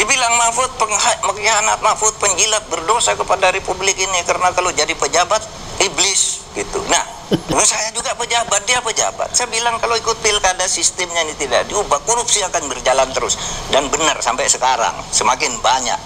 Dibilang Mahfud pengkhianat, Mahfud penjilat, berdosa kepada Republik ini karena kalau jadi pejabat iblis gitu. Nah, saya juga pejabat, dia pejabat. Saya bilang kalau ikut pilkada sistemnya ini tidak diubah, korupsi akan berjalan terus. Dan benar sampai sekarang semakin banyak.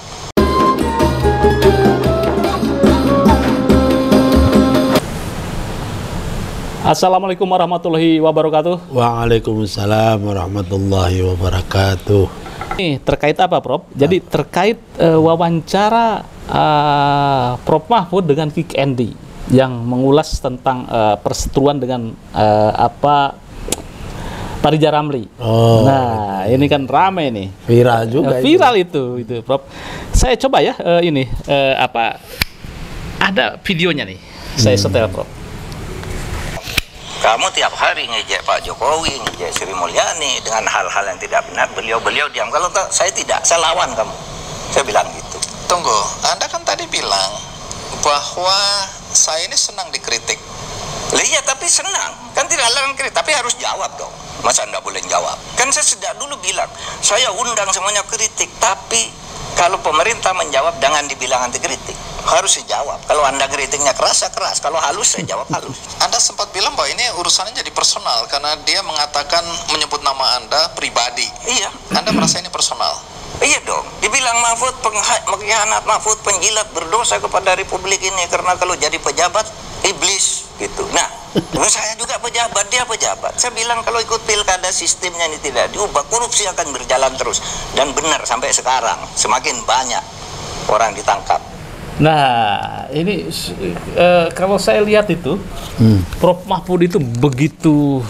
Assalamualaikum warahmatullahi wabarakatuh. Waalaikumsalam warahmatullahi wabarakatuh. Ini terkait apa, Prof? Jadi terkait wawancara Prof Mahfud dengan Kik Endi yang mengulas tentang perseteruan dengan Pak Riza Ramli. Oh, nah, ini kan ramai nih. Viral juga. Viral itu, Prof. Saya coba ya ada videonya nih. Saya setel, Prof. Kamu tiap hari ngejek Pak Jokowi, ngejek Sri Mulyani dengan hal-hal yang tidak benar. Beliau diam. Kalau saya tidak, saya lawan kamu. Saya bilang gitu. Tunggu, Anda kan tadi bilang bahwa saya ini senang dikritik. Iya, tapi senang. Kan tidak larang kritik, tapi harus jawab dong. Masa Anda boleh jawab? Kan saya sejak dulu bilang, saya undang semuanya kritik, tapi kalau pemerintah menjawab jangan dibilang anti kritik. Harus dijawab. Kalau Anda kritiknya keras, saya keras. Kalau halus, saya jawab halus. Anda sempat bilang bahwa ini urusannya jadi personal karena dia mengatakan menyebut nama Anda pribadi. Iya. Anda merasa ini personal? Iya dong. Dibilang Mahfud pengkhianat, Mahfud penjilat, berdosa kepada Republik ini karena kalau jadi pejabat iblis gitu. Nah, saya juga pejabat, dia pejabat. Saya bilang kalau ikut pilkada sistemnya ini tidak diubah, korupsi akan berjalan terus. Dan benar sampai sekarang semakin banyak orang ditangkap. Nah, ini kalau saya lihat itu, Prof Mahfud itu begitu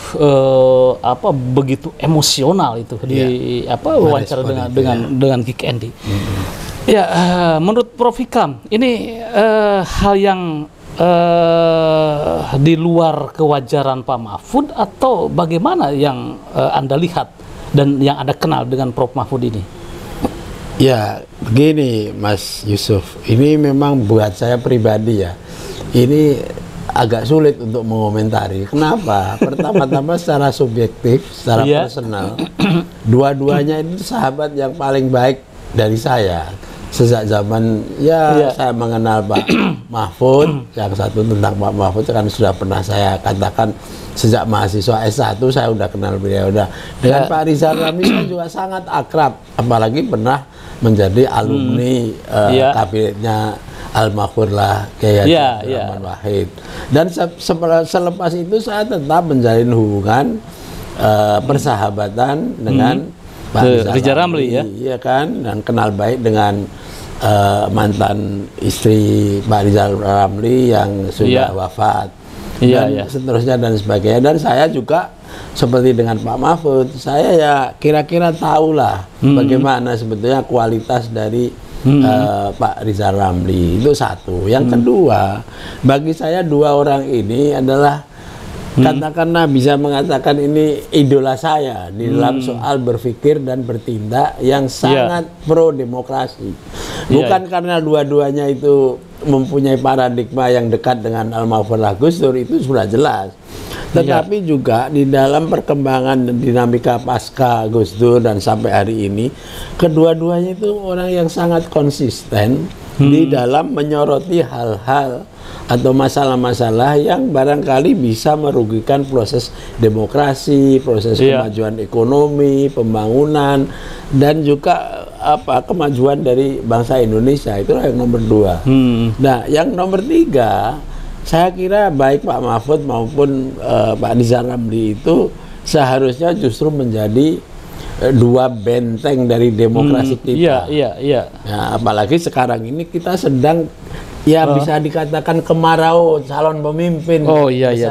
begitu emosional itu di wawancara dengan Kik Endi. Ya, menurut Prof Hikam, ini hal yang di luar kewajaran Pak Mahfud atau bagaimana yang Anda lihat dan yang Anda kenal dengan Prof Mahfud ini? Ya, begini Mas Yusuf, ini memang buat saya pribadi ya, ini agak sulit untuk mengomentari. Kenapa? Pertama-tama secara subjektif, secara personal, dua-duanya itu sahabat yang paling baik dari saya. Sejak zaman saya mengenal Pak Mahfud, yang satu tentang Pak Mahfud kan sudah pernah saya katakan sejak mahasiswa S1 saya udah kenal beliau. Dengan Pak Riza Ramli saya juga sangat akrab, apalagi pernah menjadi alumni kabinetnya almarhumlah Kiai Abdurrahman Wahid. Dan selepas itu saya tetap menjalin hubungan persahabatan dengan Pak Riza Ramli, ya kan, dan kenal baik dengan mantan istri Pak Riza Ramli yang sudah wafat, dan seterusnya dan sebagainya. Dan saya juga seperti dengan Pak Mahfud, saya ya kira-kira tahulah bagaimana sebetulnya kualitas dari Pak Riza Ramli. Itu satu. Yang kedua, bagi saya dua orang ini adalah katakanlah bisa mengatakan ini idola saya di dalam soal berpikir dan bertindak yang sangat pro demokrasi. Bukan karena dua-duanya itu mempunyai paradigma yang dekat dengan almarhum Gus Dur, itu sudah jelas. Tetapi juga di dalam perkembangan dan dinamika pasca Gus Dur dan sampai hari ini, kedua-duanya itu orang yang sangat konsisten di dalam menyoroti hal-hal atau masalah-masalah yang barangkali bisa merugikan proses demokrasi, proses kemajuan ekonomi, pembangunan, dan juga kemajuan dari bangsa Indonesia. Itulah yang nomor dua. Nah, yang nomor tiga, saya kira baik Pak Mahfud maupun Pak Riza Ramli itu seharusnya justru menjadi dua benteng dari demokrasi kita. Nah, apalagi sekarang ini kita sedang bisa dikatakan kemarau calon pemimpin.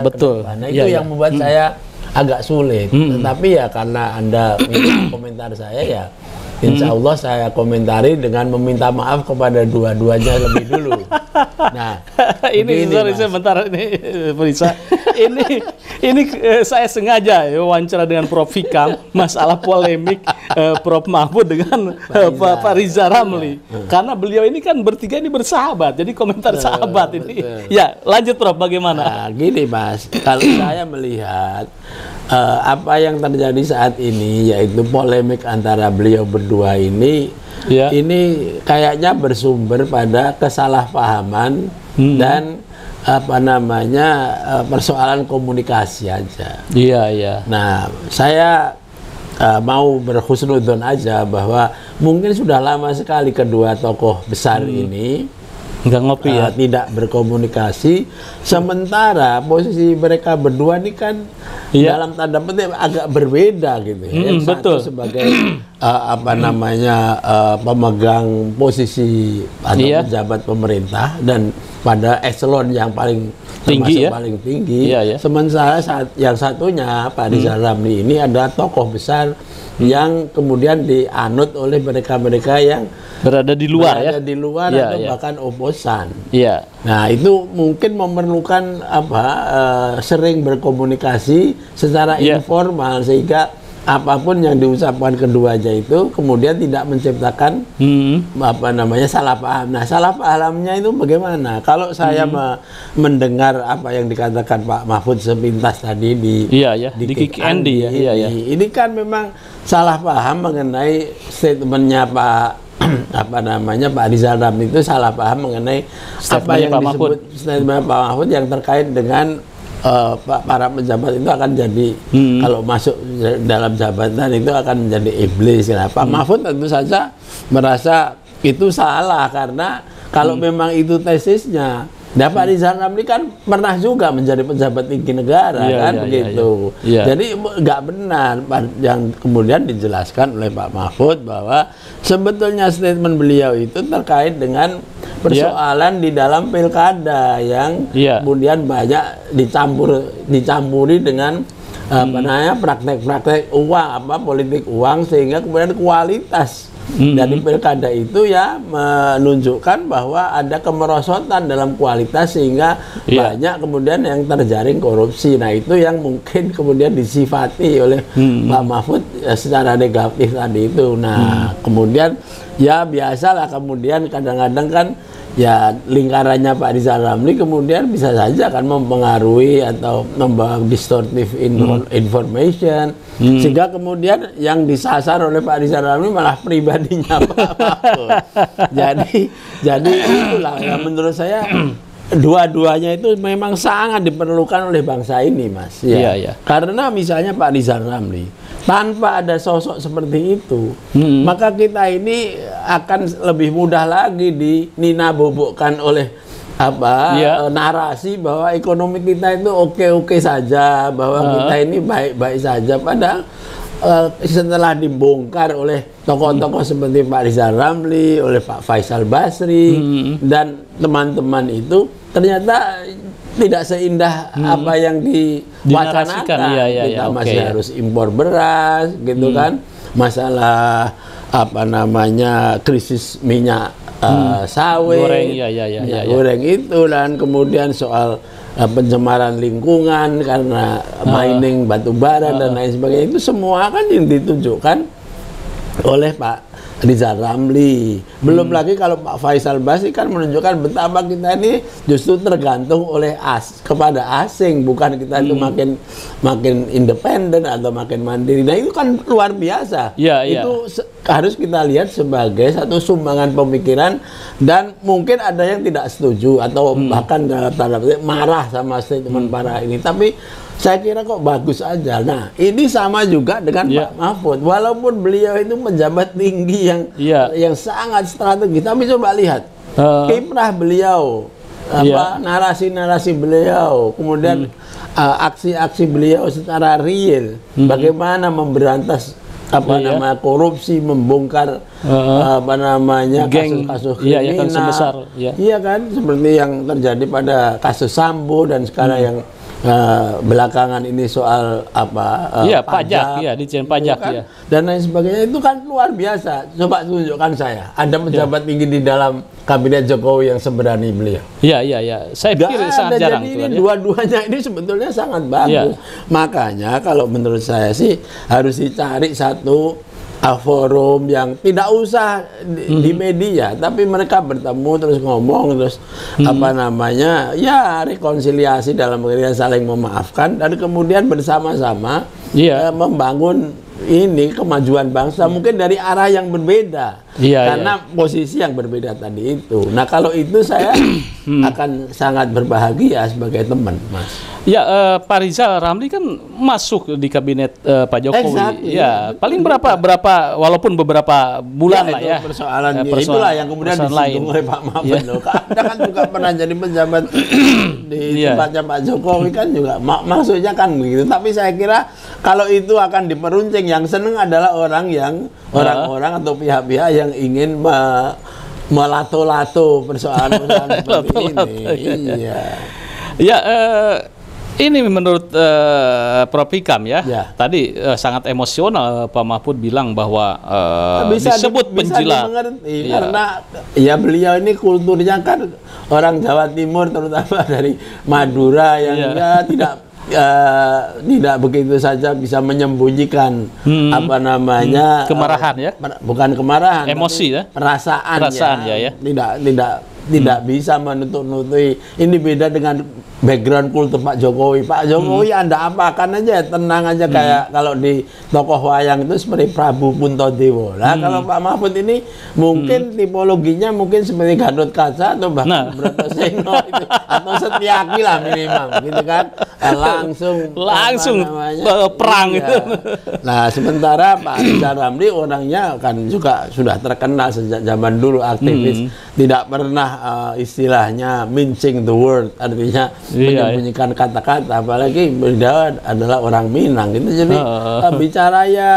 Betul. Nah, itu yang membuat saya agak sulit. Tetapi ya karena Anda minta komentar saya, ya insya Allah saya komentari dengan meminta maaf kepada dua-duanya lebih dulu. Nah, ini sebentar ini Risa. ini saya sengaja wawancara dengan Prof Hikam masalah polemik Prof Mahfud dengan Pak Riza Ramli. Karena beliau ini kan bertiga ini bersahabat. Jadi komentar sahabat ini. Ya, lanjut Prof, bagaimana? Nah, gini Mas, kalau saya melihat apa yang terjadi saat ini, yaitu polemik antara beliau berdua ini, ini kayaknya bersumber pada kesalahpahaman dan apa namanya persoalan komunikasi aja. Nah, saya mau berhusnudzon aja bahwa mungkin sudah lama sekali kedua tokoh besar ini nggak ngopi tidak berkomunikasi, sementara posisi mereka berdua ini kan dalam tanda petik agak berbeda gitu ya. Yang betul. satu sebagai apa namanya pemegang posisi atau pejabat pemerintah dan pada eselon yang paling tinggi, paling tinggi. Sementara yang satunya Pak Rizal Ramli ini ada tokoh besar yang kemudian dianut oleh mereka-mereka yang berada di luar, di luar atau bahkan oposan. Nah, itu mungkin memerlukan sering berkomunikasi secara informal sehingga apapun yang diucapkan keduanya itu kemudian tidak menciptakan apa namanya salah paham. Nah, salah pahamnya itu bagaimana? Kalau saya mendengar apa yang dikatakan Pak Mahfud sepintas tadi di Kick Andy ini kan memang salah paham mengenai statementnya Pak apa namanya Pak Rizal Ramli itu salah paham mengenai apa yang disebut statement Pak Mahfud yang terkait dengan para pejabat itu akan jadi kalau masuk dalam jabatan itu akan menjadi iblis. Nah, Pak Mahfud tentu saja merasa itu salah karena kalau memang itu tesisnya. Nah, Pak Rizal Ramli kan pernah juga menjadi pejabat tinggi negara begitu. Jadi nggak benar yang kemudian dijelaskan oleh Pak Mahfud bahwa sebetulnya statement beliau itu terkait dengan persoalan di dalam pilkada yang kemudian banyak dicampuri dengan apa namanya praktek-praktek uang politik uang sehingga kemudian kualitas dari pilkada itu menunjukkan bahwa ada kemerosotan dalam kualitas sehingga banyak kemudian yang terjaring korupsi. Nah, itu yang mungkin kemudian disifati oleh Pak Mahfud secara negatif tadi itu. Nah, kemudian biasalah kemudian kadang-kadang kan lingkarannya Pak Rizal Ramli kemudian bisa saja kan mempengaruhi atau membawa distortive information sehingga kemudian yang disasar oleh Pak Rizal Ramli malah pribadinya Pak Mahfud. Jadi itulah yang menurut saya dua-duanya itu memang sangat diperlukan oleh bangsa ini, Mas. Karena misalnya Pak Rizal Ramli tanpa ada sosok seperti itu, maka kita ini akan lebih mudah lagi dinabobokkan oleh narasi bahwa ekonomi kita itu oke-oke saja, bahwa kita ini baik-baik saja. Padahal setelah dibongkar oleh tokoh-tokoh seperti Pak Rizal Ramli, oleh Pak Faisal Basri dan teman-teman itu, ternyata tidak seindah apa yang diwacanakan. Kita masih harus impor beras, gitu kan? Masalah apa namanya krisis minyak sawit, goreng itu, dan kemudian soal pencemaran lingkungan karena mining batu bara dan lain sebagainya, itu semua kan yang ditunjukkan oleh Pak Rizal Ramli. Belum lagi kalau Pak Faisal Basri kan menunjukkan betapa kita ini justru tergantung oleh kepada asing, bukan kita itu makin independen atau makin mandiri. Nah, itu kan luar biasa. Itu harus kita lihat sebagai satu sumbangan pemikiran, dan mungkin ada yang tidak setuju atau bahkan tanda petik marah sama statement para ini, tapi saya kira kok bagus aja. Nah, ini sama juga dengan Pak Mahfud. Walaupun beliau itu pejabat tinggi yang sangat strategis, tapi coba lihat kiprah beliau, narasi-narasi beliau, kemudian aksi-aksi beliau secara real, bagaimana memberantas korupsi, membongkar kasus-kasus kriminal, kan, seperti yang terjadi pada kasus Sambo dan sekarang yang belakangan ini soal pajak, Ditjen Pajak kan? Dan lain sebagainya, itu kan luar biasa. Coba tunjukkan saya ada pejabat tinggi di dalam kabinet Jokowi yang seberani beliau. Saya pikir sangat jarang. Jadi ini dua-duanya ini sebetulnya sangat bagus. Makanya kalau menurut saya sih harus dicari satu forum yang tidak usah di media, tapi mereka bertemu terus ngomong terus rekonsiliasi dalam pengertian saling memaafkan, dan kemudian bersama-sama membangun ini kemajuan bangsa mungkin dari arah yang berbeda karena posisi yang berbeda tadi itu. Nah kalau itu saya akan sangat berbahagia sebagai teman, Mas. Ya, Pak Rizal Ramli kan masuk di kabinet Pak Jokowi. Exactly. Ya, paling berapa walaupun beberapa bulan lah ya. Persoalan itulah yang kemudian disinggung oleh Pak Mahfud. Anda kan juga pernah jadi pejabat di tempatnya Pak Jokowi kan juga maksudnya kan begitu. Tapi saya kira kalau itu akan diperuncing, yang seneng adalah orang-orang atau pihak-pihak yang ingin melato-lato persoalan seperti ini. Iya. Ya, ini menurut Prof. Hikam ya. Tadi sangat emosional Pak Mahfud bilang bahwa disebut penjilat. Karena ya beliau ini kulturnya kan orang Jawa Timur, terutama dari Madura yang tidak begitu saja bisa menyembunyikan apa namanya kemarahan ya, bukan kemarahan, emosi ya, perasaan ya. Tidak bisa menutup-nutupi. Ini beda dengan background kultur Pak Jokowi. Pak Jokowi Anda apakan aja, tenang aja kayak kalau di tokoh wayang itu seperti Prabu Puntadewa. Nah, kalau Pak Mahfud ini mungkin tipologinya mungkin seperti Gatot Kaca atau bahkan Broto Seno itu, atau Setiaki lah minimal gitu kan. Langsung perang itu. Nah, sementara Pak Rizal Ramli orangnya kan juga sudah terkenal sejak zaman dulu, aktivis, tidak pernah istilahnya mincing the word, artinya menyembunyikan kata-kata, apalagi beliau adalah orang Minang gitu. Jadi bicara ya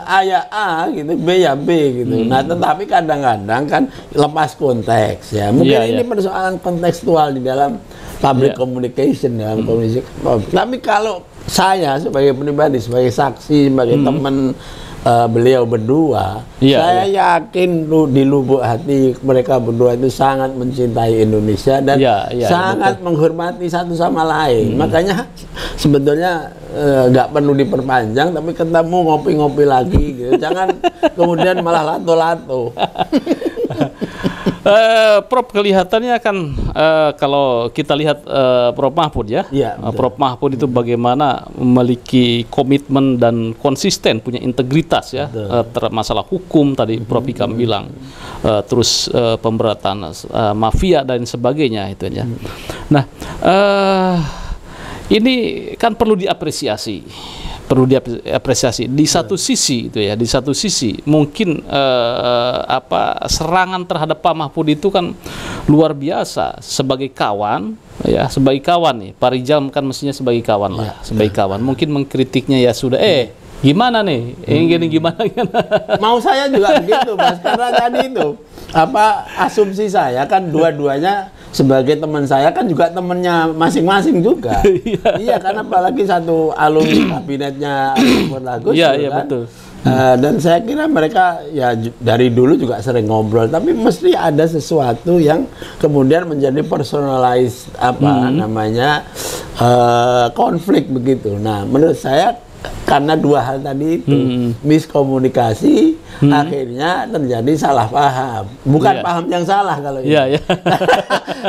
A ya A gitu, B ya B gitu. Nah, tetapi kadang-kadang kan lepas konteks ya. Mungkin ini persoalan kontekstual di dalam public communication, dalam komunikasi. Tapi kalau saya sebagai pribadi, sebagai saksi, sebagai teman beliau berdua, saya yakin di lubuk hati mereka berdua itu sangat mencintai Indonesia dan sangat menghormati satu sama lain. Makanya sebetulnya nggak perlu diperpanjang, tapi ketemu ngopi-ngopi lagi gitu. Jangan kemudian malah lato-lato. Prof, kelihatannya kan kalau kita lihat Prof Mahfud ya, Prof Mahfud itu bagaimana memiliki komitmen dan konsisten, punya integritas ya, masalah hukum tadi Prof Hikam bilang, terus pemberantasan mafia dan sebagainya itu ya. Nah, ini kan perlu diapresiasi. Di satu sisi itu ya, di satu sisi mungkin serangan terhadap Pak Mahfud itu kan luar biasa sebagai kawan ya, sebagai kawan nih. Pak Rizal kan mestinya sebagai kawan lah, sebagai kawan. Mungkin mengkritiknya ya sudah gimana nih? Gimana? Mau saya juga begitu, Mas, karena tadi itu asumsi saya kan dua-duanya sebagai teman saya kan juga temennya masing-masing juga. Iya, karena apalagi satu alumni kabinetnya Agus. Iya, betul. Dan saya kira mereka ya dari dulu juga sering ngobrol, tapi mesti ada sesuatu yang kemudian menjadi personalized konflik begitu. Nah, menurut saya karena dua hal tadi itu miskomunikasi, akhirnya terjadi salah paham. Bukan paham yang salah kalau ini.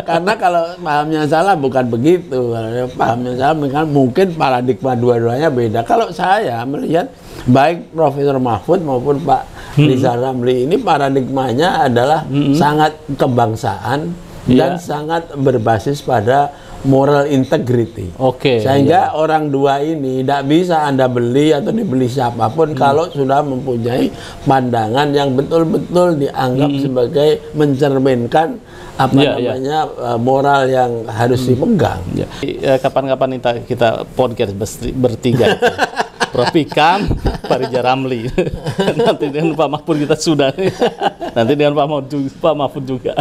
Karena kalau paham yang salah bukan begitu. Paham yang salah mungkin paradigma dua-duanya beda. Kalau saya melihat baik Profesor Mahfud maupun Pak Rizal Ramli ini paradigmanya adalah sangat kebangsaan dan sangat berbasis pada moral integrity. Sehingga orang dua ini tidak bisa Anda beli atau dibeli siapapun kalau sudah mempunyai pandangan yang betul-betul dianggap sebagai mencerminkan moral yang harus dipegang. Kapan-kapan kita podcast bertiga. Prof Hikam, Pak Rizal Ramli. Nanti dengan Pak Mahfud kita sudah. Nanti dengan Pak Mahfud juga.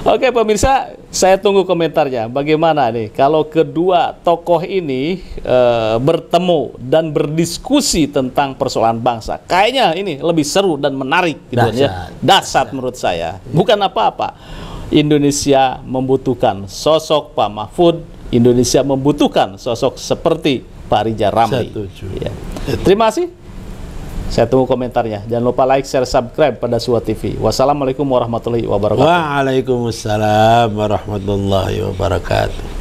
Oke pemirsa, saya tunggu komentarnya. Bagaimana nih kalau kedua tokoh ini bertemu dan berdiskusi tentang persoalan bangsa? Kayaknya ini lebih seru dan menarik gitu ya. Dahsyat menurut saya. Bukan apa-apa. Indonesia membutuhkan sosok Pak Mahfud. Indonesia membutuhkan sosok seperti Pak Rizal Ramli. Ya. Terima kasih. Saya tunggu komentarnya. Jangan lupa like, share, subscribe pada Suwa TV. Wassalamualaikum warahmatullahi wabarakatuh. Waalaikumsalam warahmatullahi wabarakatuh.